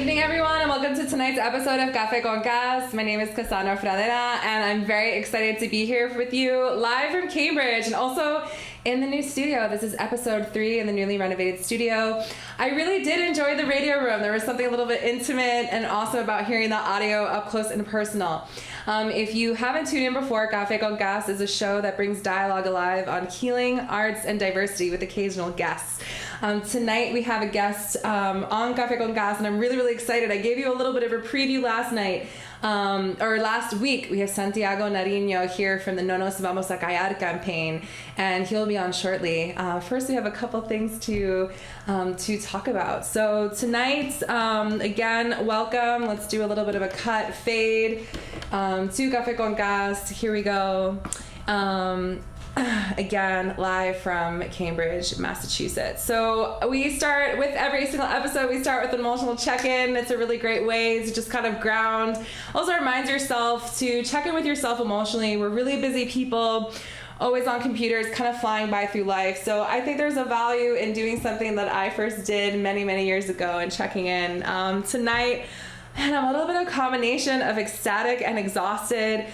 evening, everyone, and welcome to tonight's episode of Café con Gas. My name is Cassandra Fradera, and I'm very excited to be here with you live from Cambridge and also in the new studio. This is episode 3 in the newly renovated studio. I really did enjoy the radio room. There was something a little bit intimate and awesome about hearing the audio up close and personal. If you haven't tuned in before, Café con Gas is a show that brings dialogue alive on healing, arts, and diversity with occasional guests. Tonight we have a guest on Café con Gas, and I'm really excited. I gave you a little bit of a preview last night, or last week. We have Santiago Nariño here from the No Nos Vamos a Callar campaign, and he'll be on shortly. First, we have a couple things to talk about. So tonight, again, welcome. Let's do a little bit of a cut fade to Café con Gas. Here we go. Again, live from Cambridge, Massachusetts. So we start with every single episode, we start with an emotional check-in. It's a really great way to just kind of ground. Also reminds yourself to check in with yourself emotionally. We're really busy people, always on computers, kind of flying by through life. So I think there's a value in doing something that I first did many years ago and checking in. Tonight, and I'm a little bit of a combination of ecstatic and exhausted.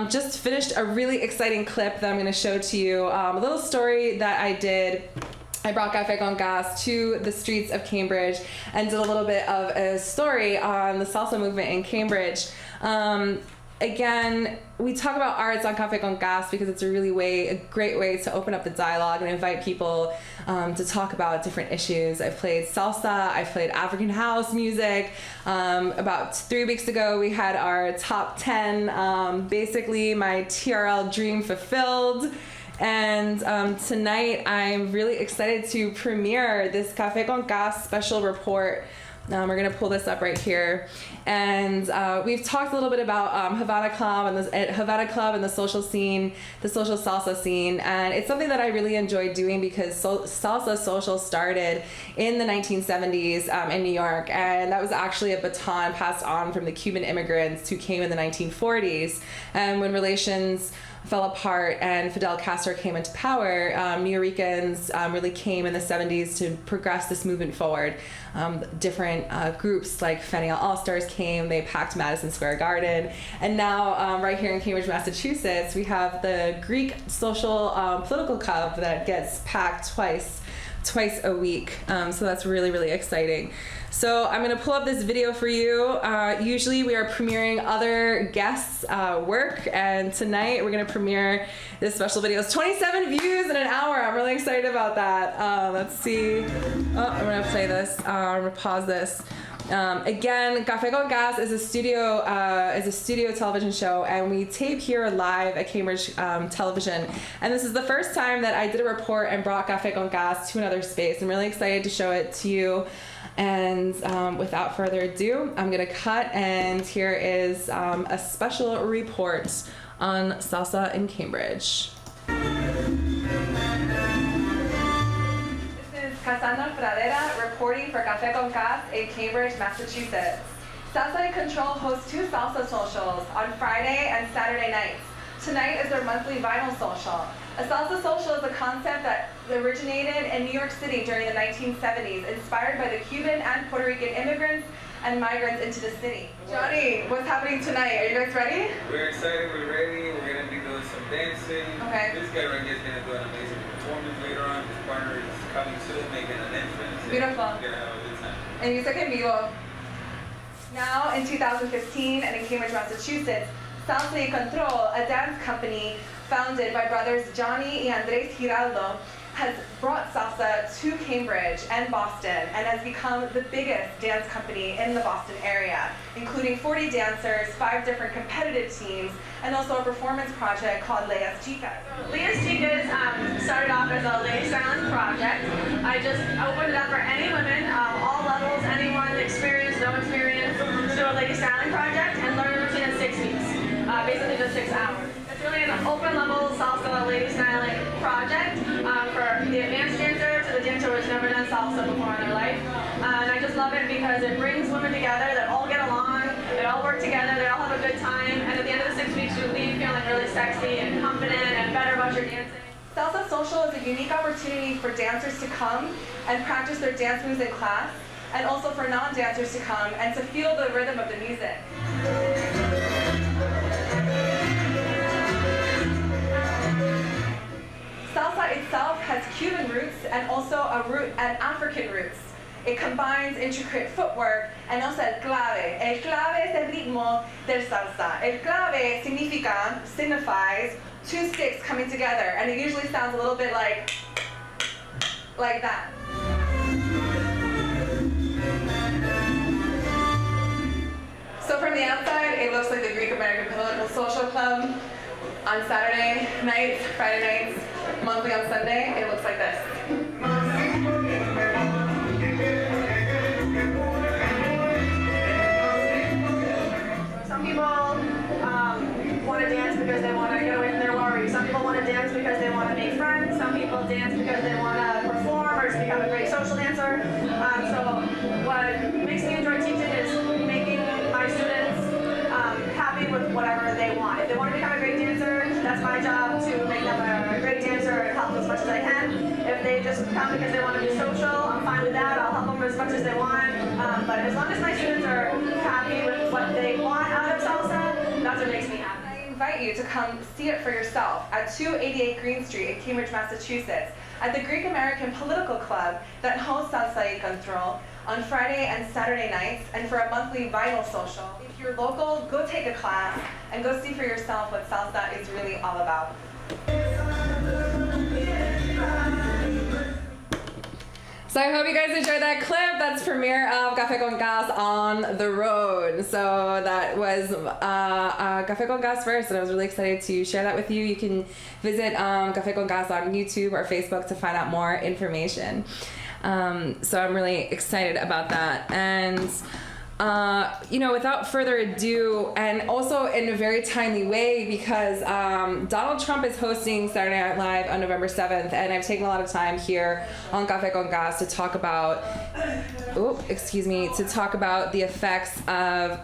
Just finished a really exciting clip that I'm going to show to you. A little story that I did. I brought Café con Gas to the streets of Cambridge and did a little bit of a story on the salsa movement in Cambridge. Again, we talk about arts on Café con Gas because it's a great way to open up the dialogue and invite people to talk about different issues. I've played salsa, I've played African house music. About 3 weeks ago, we had our top 10, basically my TRL dream fulfilled. And tonight, I'm really excited to premiere this Café con Gas special report. We're going to pull this up right here. And we've talked a little bit about Havana Club and the social scene, the social salsa scene. And it's something that I really enjoy doing because salsa social started in the 1970s in New York. And that was actually a baton passed on from the Cuban immigrants who came in the 1940s. And when relations fell apart and Fidel Castro came into power, New Yorkers really came in the 70s to progress this movement forward. Different groups like Fenial All-Stars came, they packed Madison Square Garden, and now right here in Cambridge, Massachusetts, we have the Greek social political club that gets packed twice a week. So that's really exciting. So I'm going to pull up this video for you. Usually we are premiering other guests' work, and tonight we're going to premiere this special video. It's 27 views in an hour. I'm really excited about that. Let's see. Oh, I'm going to play this. I'm going to pause this. Again, Café con Gas is a studio television show, and we tape here live at Cambridge Television. And this is the first time that I did a report and brought Café con Gas to another space. I'm really excited to show it to you. And without further ado, I'm going to cut, and here is a special report on salsa in Cambridge. Cassandra Fradera reporting for Café con Gas in Cambridge, Massachusetts. Salsa in Control hosts 2 salsa socials on Friday and Saturday nights. Tonight is their monthly vinyl social. A salsa social is a concept that originated in New York City during the 1970s, inspired by the Cuban and Puerto Rican immigrants and migrants into the city. Johnny, what's happening tonight? Are you guys ready? We're excited, we're ready. We're going to be doing some dancing. Okay. This guy right here is going to do an amazing performance later on. His partner is coming soon, making an entrance. Beautiful. We're going to have a good time. And music en vivo. Now, in 2015, and in Cambridge, Massachusetts, Salsa y Control, a dance company founded by brothers Johnny and Andres Giraldo, has brought salsa to Cambridge and Boston and has become the biggest dance company in the Boston area, including 40 dancers, 5 different competitive teams, and also a performance project called Leas Chicas. Leas Chicas started off as a lady styling project. I just opened it up for any women, all levels, anyone experienced, no experience, to do a lady styling project and learn a routine in 6 weeks, basically just 6 hours. It's really an open level salsa lady styling project for the advanced dancer to the dancer who's never done salsa before in their life. And I just love it because it brings women together that all get along, they all work together, they all have a good time, and at the end of the 6 weeks you leave feeling really sexy and confident and better about your dancing. Salsa Social is a unique opportunity for dancers to come and practice their dance moves in class. and also for non-dancers to come and to feel the rhythm of the music. Salsa itself has Cuban roots and also and African roots. It combines intricate footwork and also el clave. El clave es el ritmo del salsa. El clave signifies two sticks coming together, and it usually sounds a little bit like that. So from the outside, it looks like the Greek American Political Social Club. On Saturday nights, Friday nights, monthly on Sunday, it looks like this. Some people want to dance because they want to get away from their worries. Some people want to dance because they want to make friends. Some people dance because they want to perform or just become a great social dancer. So what makes me enjoy teaching is making my students happy with whatever they want. If they want to become a great dancer, that's my job to make them a great dancer and help them as much as I can. If they just come because they want to be social, I'm fine with that. I'll help them as much as they want. But as long as my students are happy with what they want out of salsa, that's what makes me happy. I invite you to come see it for yourself at 288 Green Street in Cambridge, Massachusetts, at the Greek American Political Club that hosts Salsa y Control on Friday and Saturday nights, and for a monthly vinyl social. If you're local, go take a class and go see for yourself what salsa is really all about. So I hope you guys enjoyed that clip. That's premiere of Café con Gas on the road. So that was Café con Gas first, and I was really excited to share that with you. You can visit Café con Gas on YouTube or Facebook to find out more information. So I'm really excited about that. And without further ado, and also in a very timely way, because Donald Trump is hosting Saturday Night Live on November 7th, and I've taken a lot of time here on Café con Gas to talk about, the effects of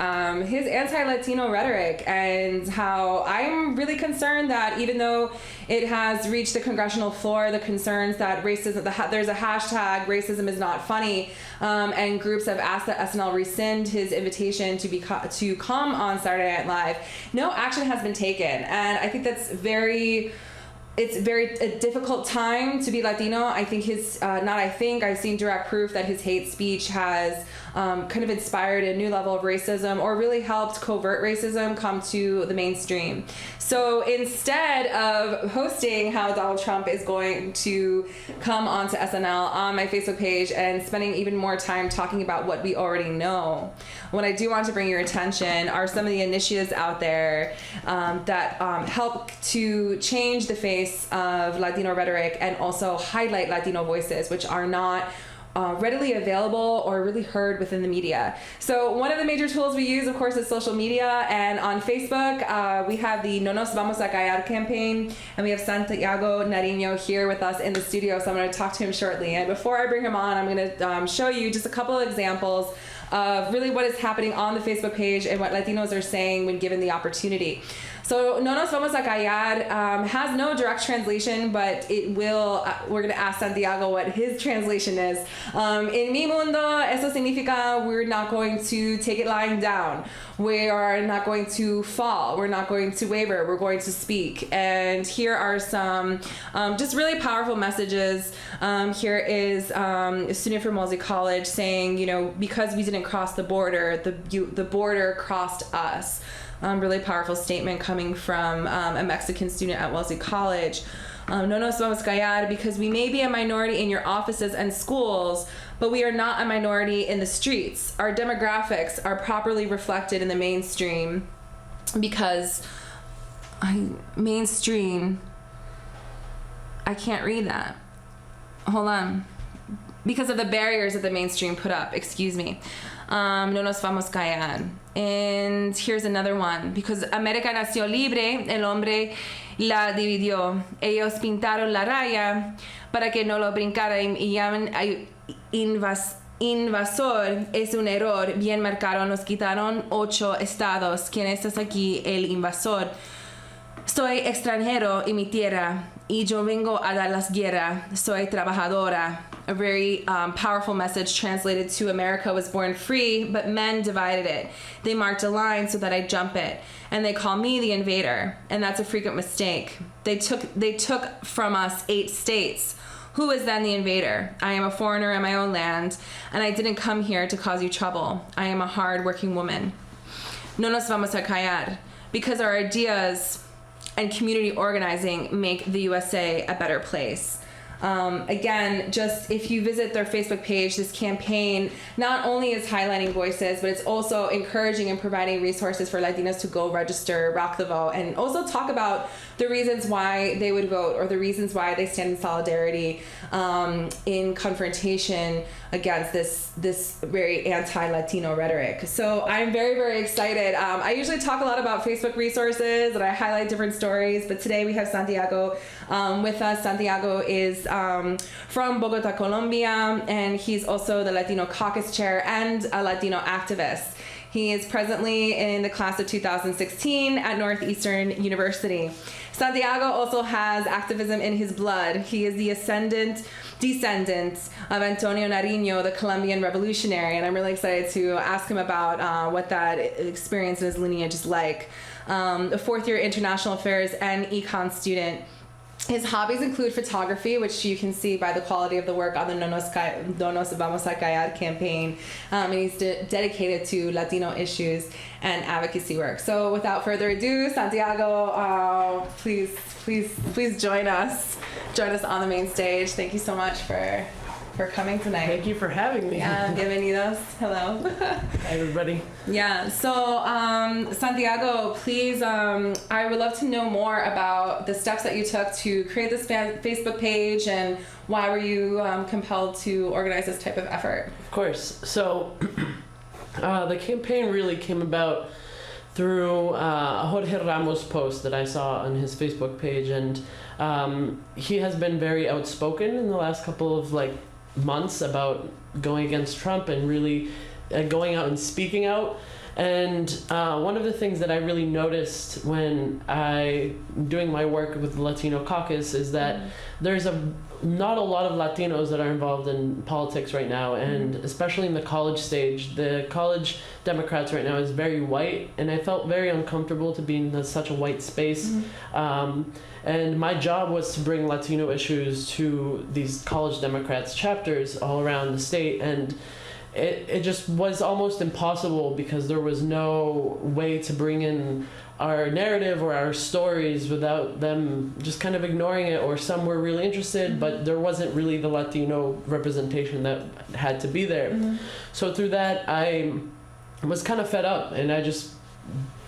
his anti-Latino rhetoric, and how I'm really concerned that even though it has reached the congressional floor, the concerns that racism, there's a hashtag racism is not funny, and groups have asked that SNL rescind his invitation to come on Saturday Night Live. No action has been taken, and I think that's it's a difficult time to be Latino. I think I've seen direct proof that his hate speech has kind of inspired a new level of racism, or really helped covert racism come to the mainstream. So instead of hosting how Donald Trump is going to come onto SNL on my Facebook page and spending even more time talking about what we already know, what I do want to bring your attention are some of the initiatives out there that help to change the face of Latino rhetoric and also highlight Latino voices, which are not readily available or really heard within the media. So one of the major tools we use, of course, is social media. And on Facebook, we have the No Nos Vamos a Callar campaign, and we have Santiago Nariño here with us in the studio, so I'm going to talk to him shortly. And before I bring him on, I'm going to show you just a couple of examples of really what is happening on the Facebook page and what Latinos are saying when given the opportunity. So No Nos Vamos a Callar has no direct translation, but it will, we're going to ask Santiago what his translation is. In mi mundo, eso significa we're not going to take it lying down. We are not going to fall. We're not going to waver. We're going to speak. And here are some just really powerful messages. Here is a student from Wellesley College saying, because we didn't cross the border, the border crossed us. Really powerful statement coming from a Mexican student at Wellesley College. No nos vamos a callar because we may be a minority in your offices and schools, but we are not a minority in the streets. Our demographics are properly reflected in the mainstream because I can't read that. Hold on. Because of the barriers that the mainstream put up, excuse me. No nos vamos a callar. And here's another one. Because América nació libre, el hombre la dividió. Ellos pintaron la raya para que no lo brincara y llaman invasor. Es un error. Bien marcado. Nos quitaron 8 estados. ¿Quién es aquí el invasor? Soy extranjero en mi tierra y yo vengo a dar las guerras. Soy trabajadora. a very powerful message translated to America was born free, but men divided it. They marked a line so that I jump it, and they call me the invader, and that's a frequent mistake. They took from us 8 states. Who is then the invader? I am a foreigner in my own land, and I didn't come here to cause you trouble. I am a hard-working woman. No nos vamos a callar, because our ideas and community organizing make the USA a better place. Again, just if you visit their Facebook page, this campaign not only is highlighting voices, but it's also encouraging and providing resources for Latinos to go register, rock the vote, and also talk about the reasons why they would vote or the reasons why they stand in solidarity in confrontation against this very anti-Latino rhetoric. So I'm very, very excited. I usually talk a lot about Facebook resources and I highlight different stories, but today we have Santiago with us. Santiago is from Bogota, Colombia, and he's also the Latino Caucus Chair and a Latino activist. He is presently in the class of 2016 at Northeastern University. Santiago also has activism in his blood. He is the descendant of Antonio Nariño, the Colombian revolutionary, and I'm really excited to ask him about what that experience in his lineage is like. A fourth-year international affairs and econ student. His hobbies include photography, which you can see by the quality of the work on the No Nos Vamos a Callar campaign, and he's dedicated to Latino issues and advocacy work. So without further ado, Santiago, please join us on the main stage. Thank you so much for coming tonight. Thank you for having me. Bienvenidos. Hello. Hi, everybody. Yeah, so Santiago, please, I would love to know more about the steps that you took to create this Facebook page and why were you compelled to organize this type of effort? Of course. So the campaign really came about through a Jorge Ramos post that I saw on his Facebook page, and he has been very outspoken in the last couple of months about going against Trump and really going out and speaking out. And one of the things that I really noticed when doing my work with the Latino Caucus is that there's not a lot of Latinos that are involved in politics right now, and especially in the college stage. The college Democrats right now is very white, and I felt very uncomfortable to be in such a white space. And my job was to bring Latino issues to these college Democrats chapters all around the state, and it just was almost impossible because there was no way to bring in our narrative or our stories without them just kind of ignoring it, or some were really interested, but there wasn't really the Latino representation that had to be there. So through that, I was kind of fed up, and I just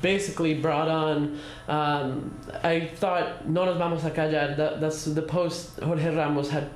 basically brought on, I thought, No Nos Vamos a Callar, that's the post Jorge Ramos had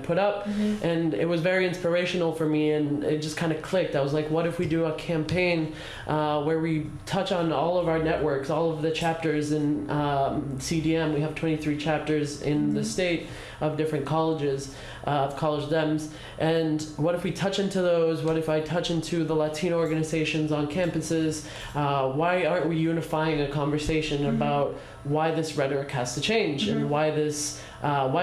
put up, and it was very inspirational for me, and it just kind of clicked. I was like, what if we do a campaign where we touch on all of our networks, all of the chapters in CDM. We have 23 chapters in the state of different colleges, of college Dems, and what if we touch into those? What if I touch into the Latino organizations on campuses? Why aren't we unifying a conversation about why this rhetoric has to change and why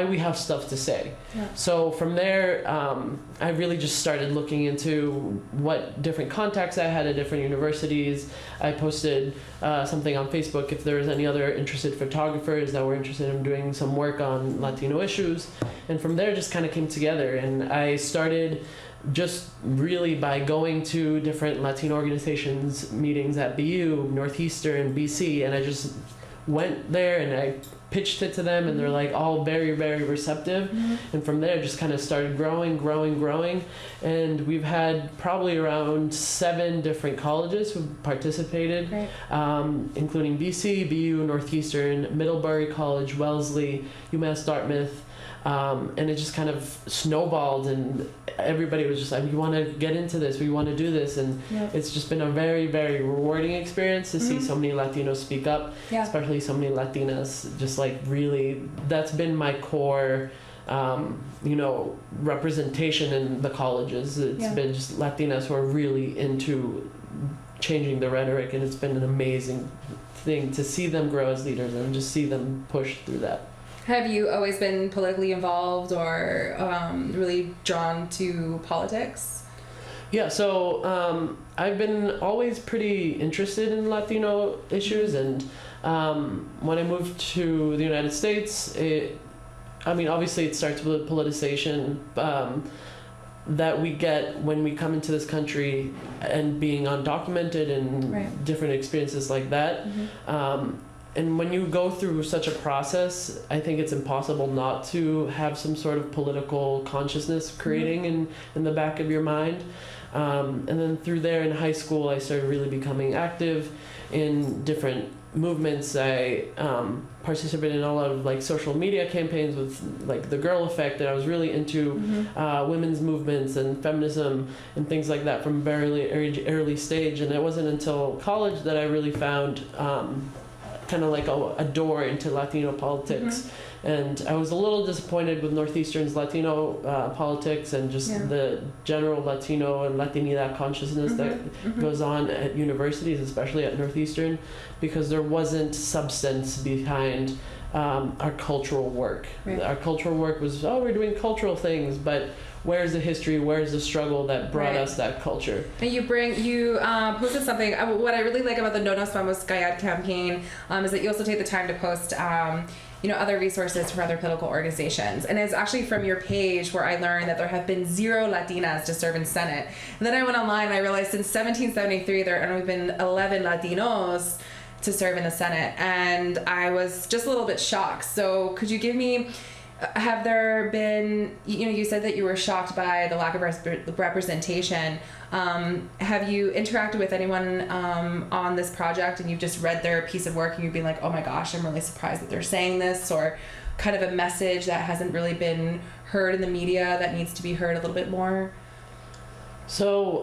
we have stuff to say? So from there, I really just started looking into what different contacts I had at different universities. I posted something on Facebook if there was any other interested photographers that were interested in doing some work on Latino issues. And from there, just kind of came together. And I started just really by going to different Latino organizations meetings at BU, Northeastern, BC, and I just went there and I pitched it to them, and they're like all very, very receptive. And from there just kind of started growing, and we've had probably around 7 different colleges who participated, including BC, BU, Northeastern, Middlebury College, Wellesley, UMass Dartmouth, and it just kind of snowballed, and everybody was just like, we want to get into this, we want to do this, and it's just been a very, very rewarding experience to see so many Latinos speak up, especially so many Latinas, just really, that's been my core representation in the colleges. It's been just Latinas who are really into changing the rhetoric, and it's been an amazing thing to see them grow as leaders and just see them push through that. Have you always been politically involved or really drawn to politics? Yeah, so I've been always pretty interested in Latino issues, and when I moved to the United States, obviously it starts with politicization that we get when we come into this country and being undocumented and Right. different experiences like that. And when you go through such a process, I think it's impossible not to have some sort of political consciousness creating in the back of your mind. And then through there in high school, I started really becoming active in different movements. I participated in a lot of like social media campaigns with like the Girl Effect, and I was really into women's movements and feminism and things like that from very early stage. And it wasn't until college that I really found kind of like a door into Latino politics. And I was a little disappointed with Northeastern's Latino politics and just the general Latino and Latinidad consciousness that goes on at universities, especially at Northeastern, because there wasn't substance behind our cultural work. Right. Our cultural work was, we're doing cultural things, but where's the history, where's the struggle that brought us that culture? And you posted something, what I really like about the No Nos Vamos Callar campaign is that you also take the time to post other resources from other political organizations. And it's actually from your page where I learned that there have been 0 Latinas to serve in Senate. And then I went online and I realized since 1773 there have only been 11 Latinos to serve in the Senate. And I was just a little bit shocked. So could you give me, have there been, you said that you were shocked by the lack of representation. Have you interacted with anyone on this project and you've just read their piece of work and you've been like, oh my gosh, I'm really surprised that they're saying this, or kind of a message that hasn't really been heard in the media that needs to be heard a little bit more? So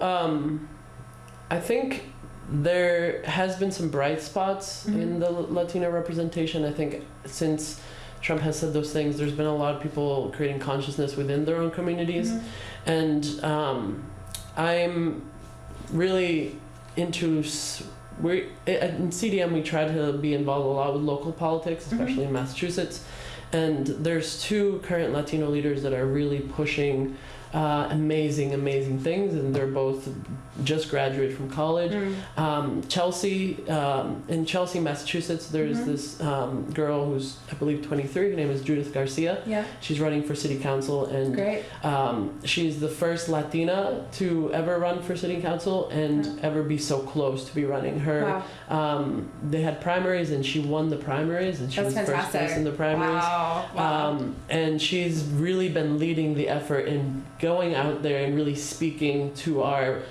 I think there has been some bright spots in the Latino representation. I think since Trump has said those things, there's been a lot of people creating consciousness within their own communities. And I'm really into, in CDM we try to be involved a lot with local politics, especially in Massachusetts. And there's 2 current Latino leaders that are really pushing amazing things, and they're both just graduated from college. Chelsea, in Chelsea, Massachusetts, there's this girl who's, I believe, 23. Her name is Judith Garcia. Yeah. She's running for city council, and Great. She's the first Latina to ever run for city council and ever be so close to be running. Her, they had primaries, and she won the primaries, and she was first place in the primaries. Wow. And she's really been leading the effort in going out there and really speaking to our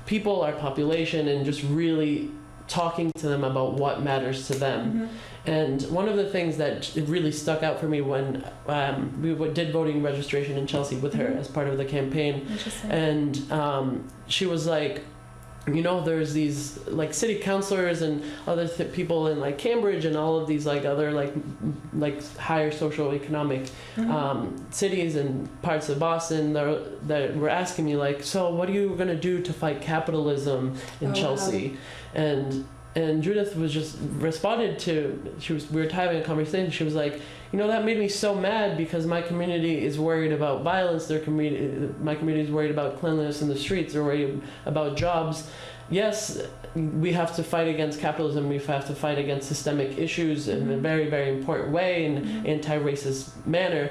people, our population, and just really talking to them about what matters to them. And one of the things that it really stuck out for me when we did voting registration in Chelsea with her as part of the campaign, and she was like, there's these like city councilors and other people in like Cambridge and all of these like other like higher socioeconomic cities and parts of Boston that were asking me like, so what are you going to do to fight capitalism in Chelsea? And Judith was just responded to, we were having a conversation, she was like, that made me so mad because my community is worried about violence, my community is worried about cleanliness in the streets, they're worried about jobs. Yes, we have to fight against capitalism, we have to fight against systemic issues in a very, very important way, in an anti-racist manner,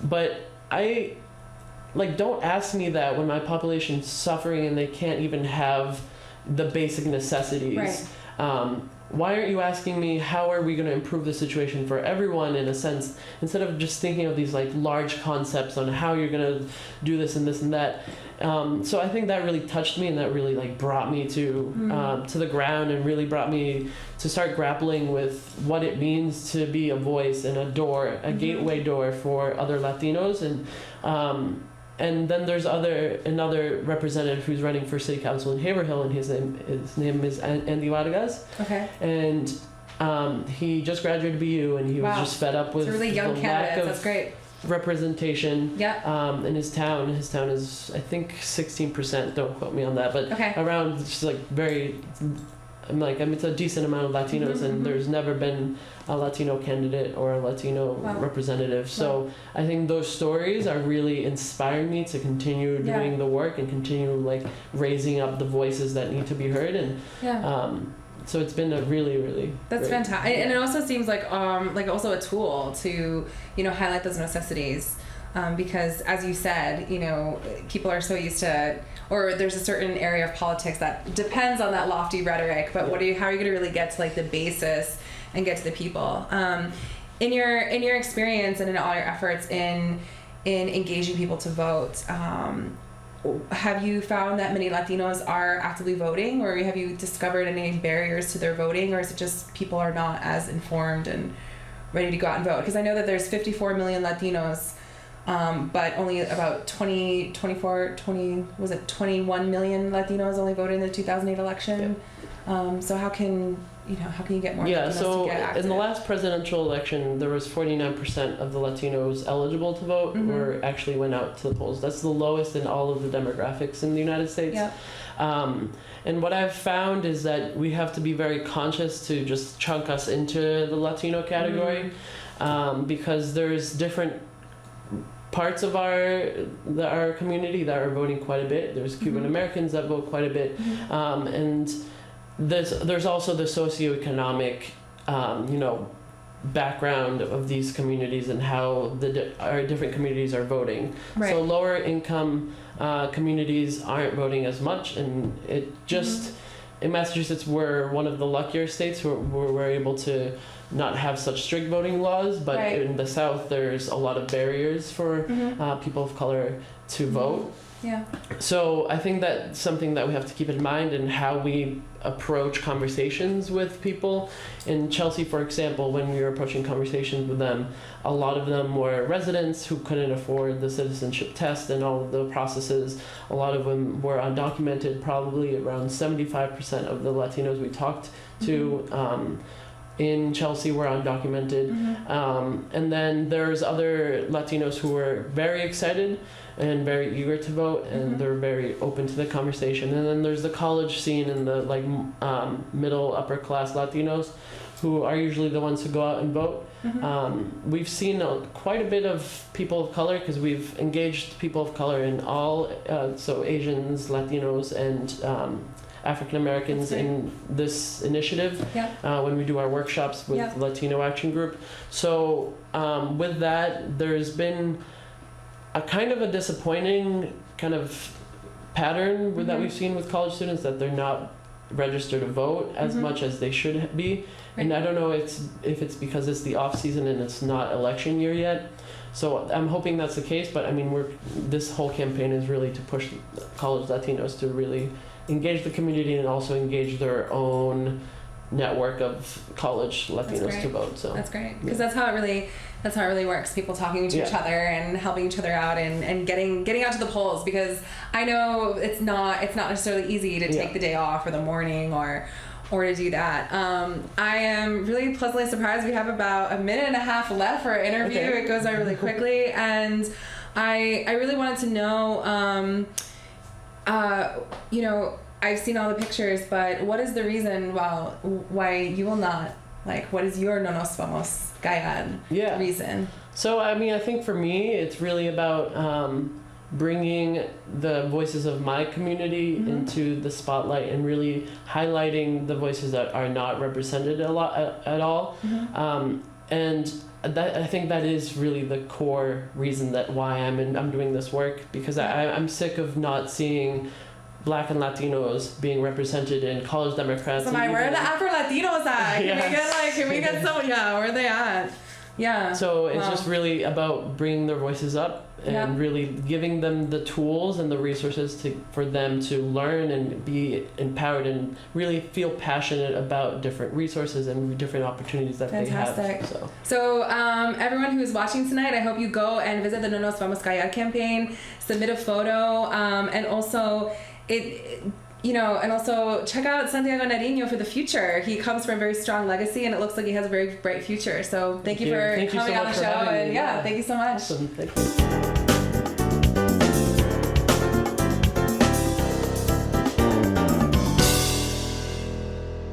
but don't ask me that when my population's suffering and they can't even have the basic necessities. Right. Why aren't you asking me how are we going to improve the situation for everyone, in a sense, instead of just thinking of these like large concepts on how you're going to do this and this and that. So I think that really touched me, and that really like brought me to the ground, and really brought me to start grappling with what it means to be a voice and a door, a gateway door for other Latinos. And then there's another representative who's running for city council in Haverhill, and his name is Andy Vargas. Okay. And he just graduated BU, and he was just fed up with it's a really young the candidate. lack of That's great. representation. In his town. His town is, I think, 16%. Don't quote me on that, but around just like very it's a decent amount of Latinos, and there's never been a Latino candidate or a Latino representative. So I think those stories are really inspiring me to continue doing the work and continue like raising up the voices that need to be heard. And so it's been a really that's great, fantastic. And it also seems like also a tool to highlight those necessities. Because as you said, people are so used to, or there's a certain area of politics that depends on that lofty rhetoric, but how are you going to really get to like the basis and get to the people? In your experience and in all your efforts in engaging people to vote, have you found that many Latinos are actively voting, or have you discovered any barriers to their voting, or is it just people are not as informed and ready to go out and vote? Because I know that there's 54 million Latinos, but only about 21 million Latinos only voted in the 2008 election. So how can you get more Latinos so to get active? in the last presidential election, there was 49% of the Latinos eligible to vote or actually went out to the polls. That's the lowest in all of the demographics in the United States. And what I've found is that we have to be very conscious to just chunk us into the Latino category, because there's different parts of our community that are voting quite a bit. There's Cuban Americans that vote quite a bit, and there's also the socioeconomic, background of these communities and how our different communities are voting. Right. So lower income communities aren't voting as much, and it just in Massachusetts we're one of the luckier states where we're able to not have such strict voting laws, but in the South there's a lot of barriers for people of color to vote. Yeah. So I think that's something that we have to keep in mind in how we approach conversations with people. In Chelsea, for example, when we were approaching conversations with them, a lot of them were residents who couldn't afford the citizenship test and all of the processes. A lot of them were undocumented. Probably around 75% of the Latinos we talked to in Chelsea were undocumented. And then there's other Latinos who were very excited and very eager to vote, and they're very open to the conversation. And then there's the college scene and the middle upper class Latinos who are usually the ones who go out and vote. We've seen quite a bit of people of color, because we've engaged people of color in all, so Asians, Latinos, and African Americans in this initiative when we do our workshops with Latino Action Group. So with that, there's been a kind of a disappointing kind of pattern that we've seen with college students, that they're not registered to vote as much as they should be. And I don't know if it's because it's the off season and it's not election year yet. So I'm hoping that's the case, but I mean, this whole campaign is really to push college Latinos to really engage the community and also engage their own network of college Latinos to vote. So that's great, because that's how it really works. People talking to each other and helping each other out and getting out to the polls, because I know it's not necessarily easy to take the day off or the morning or to do that. I am really pleasantly surprised. We have about a minute and a half left for our interview. It goes by really quickly, and I really wanted to know, I've seen all the pictures, but what is the reason why you will not, what is your No Nos Vamos Gayan reason? So, I mean, I think for me, it's really about bringing the voices of my community into the spotlight and really highlighting the voices that are not represented at all. And that, I think that is really the core reason why I'm doing this work, because I'm sick of not seeing Black and Latinos being represented in college Democrats. So where are the Afro Latinos at? Can we get some? Yeah, where are they at? Yeah. So it's just really about bringing their voices up and really giving them the tools and the resources for them to learn and be empowered and really feel passionate about different resources and different opportunities that they have. So everyone who's watching tonight, I hope you go and visit the No Nos Vamos Callar campaign, submit a photo, and also and also check out Santiago Nariño for the future. He comes from a very strong legacy, and it looks like he has a very bright future. So thank you for coming on the show. And thank you so much. Awesome. Thank you.